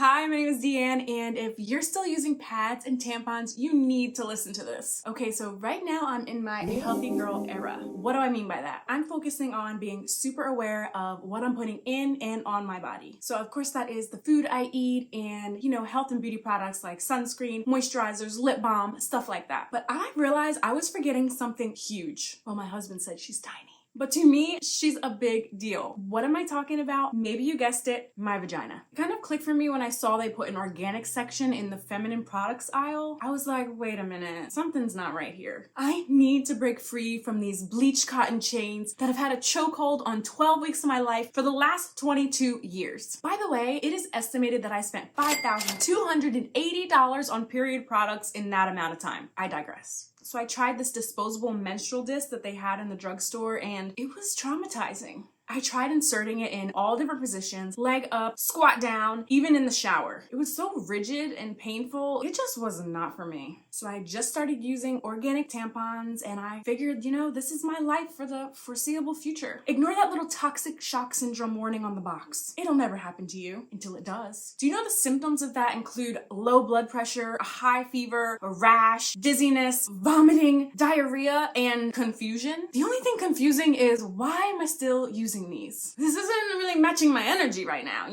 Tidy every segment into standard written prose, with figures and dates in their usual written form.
Hi, my name is Deanne, and if you're still using pads and tampons, you need to listen to this. Okay, so right now I'm in my healthy girl era. What do I mean by that? I'm focusing on being super aware of what I'm putting in and on my body. So of course that is the food I eat and, health and beauty products like sunscreen, moisturizers, lip balm, stuff like that. But I realized I was forgetting something huge. Well, my husband said she's tiny. But to me, she's a big deal. What am I talking about? Maybe you guessed it, my vagina. It kind of clicked for me when I saw they put an organic section in the feminine products aisle. I was like, wait a minute, something's not right here. I need to break free from these bleached cotton chains that have had a chokehold on 12 weeks of my life for the last 22 years. By the way, it is estimated that I spent $5,280 on period products in that amount of time. I digress. So I tried this disposable menstrual disc that they had in the drugstore and it was traumatizing. I tried inserting it in all different positions, leg up, squat down, even in the shower. It was so rigid and painful, it just was not for me. So I just started using organic tampons and I figured, this is my life for the foreseeable future. Ignore that little toxic shock syndrome warning on the box. It'll never happen to you until it does. Do you know the symptoms of that include low blood pressure, a high fever, a rash, dizziness, vomiting, diarrhea, and confusion? The only thing confusing is why am I still using these? This isn't really matching my energy right now,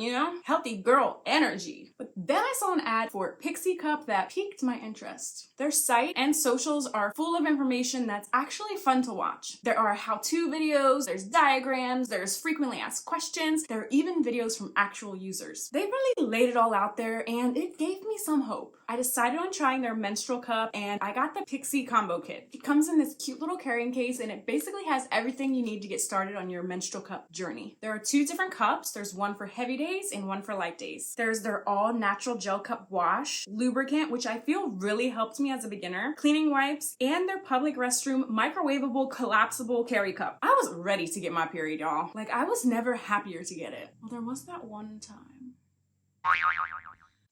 Healthy girl energy. But then I saw an ad for Pixie Cup that piqued my interest. Their site and socials are full of information that's actually fun to watch. There are how-to videos, there's diagrams, there's frequently asked questions, there are even videos from actual users. They really laid it all out there and it gave me some hope. I decided on trying their menstrual cup and I got the Pixie Combo Kit. It comes in this cute little carrying case and it basically has everything you need to get started on your menstrual cup journey. There are 2 different cups. There's one for heavy days and one for light days. There's their all natural gel cup wash, lubricant, which I feel really helped me as a beginner, cleaning wipes, and their public restroom microwavable collapsible carry cup. I was ready to get my period, y'all. I was never happier to get it. Well, there was that one time.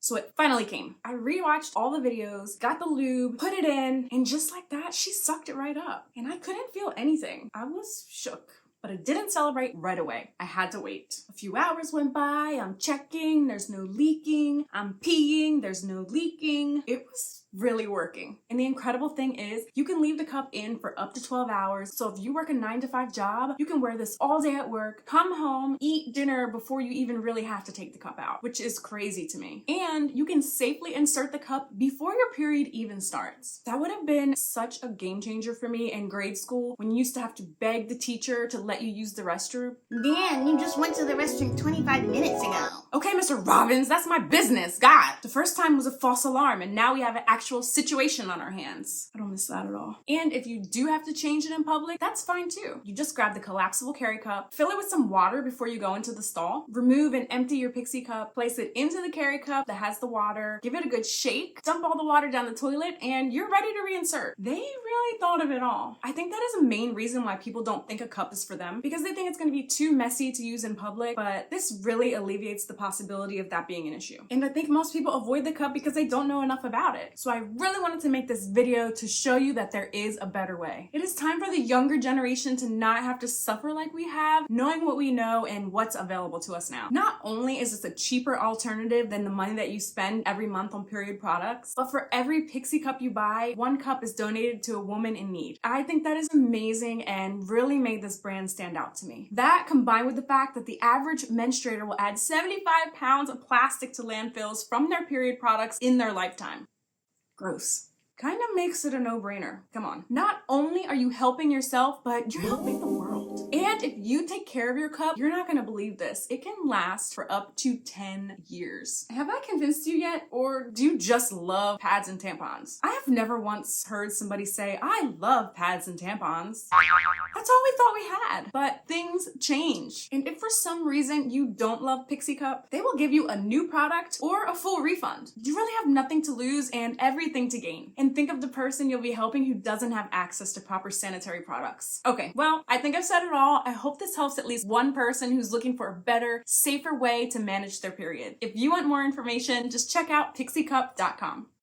So it finally came. I rewatched all the videos, got the lube, put it in, and just like that, she sucked it right up. And I couldn't feel anything. I was shook. But I didn't celebrate right away. I had to wait. A few hours went by, I'm checking, there's no leaking. I'm peeing, there's no leaking. It was really working. And the incredible thing is, you can leave the cup in for up to 12 hours. So if you work a 9-to-5 job, you can wear this all day at work, come home, eat dinner before you even really have to take the cup out, which is crazy to me. And you can safely insert the cup before your period even starts. That would have been such a game changer for me in grade school when you used to have to beg the teacher to let you use the restroom. Dan, you just went to the restroom 25 minutes ago. Okay, Mr. Robbins, that's my business. God, the first time was a false alarm and now we have an actual situation on our hands. I don't miss that at all. And if you do have to change it in public, that's fine too. You just grab the collapsible carry cup, fill it with some water before you go into the stall, remove and empty your Pixie cup, place it into the carry cup that has the water, give it a good shake, dump all the water down the toilet, and you're ready to reinsert. They really thought of it all. I think that is a main reason why people don't think a cup is for them, because they think it's going to be too messy to use in public, but this really alleviates the possibility of that being an issue. And I think most people avoid the cup because they don't know enough about it. So I really wanted to make this video to show you that there is a better way. It is time for the younger generation to not have to suffer like we have, knowing what we know and what's available to us now. Not only is this a cheaper alternative than the money that you spend every month on period products, but for every Pixie cup you buy, 1 cup is donated to a woman in need. I think that is amazing and really made this brand stand out to me. That combined with the fact that the average menstruator will add 75 pounds of plastic to landfills from their period products in their lifetime. Gross. Kind of makes it a no-brainer. Come on. Not only are you helping yourself, but you're helping the world. And if you take care of your cup, you're not gonna believe this. It can last for up to 10 years. Have I convinced you yet? Or do you just love pads and tampons? I have never once heard somebody say, I love pads and tampons. That's all we thought we had. But things change. And if for some reason you don't love Pixie Cup, they will give you a new product or a full refund. You really have nothing to lose and everything to gain. And think of the person you'll be helping who doesn't have access to proper sanitary products. Okay, well, I think I've said it all. I hope this helps at least one person who's looking for a better, safer way to manage their period. If you want more information, just check out PixieCup.com.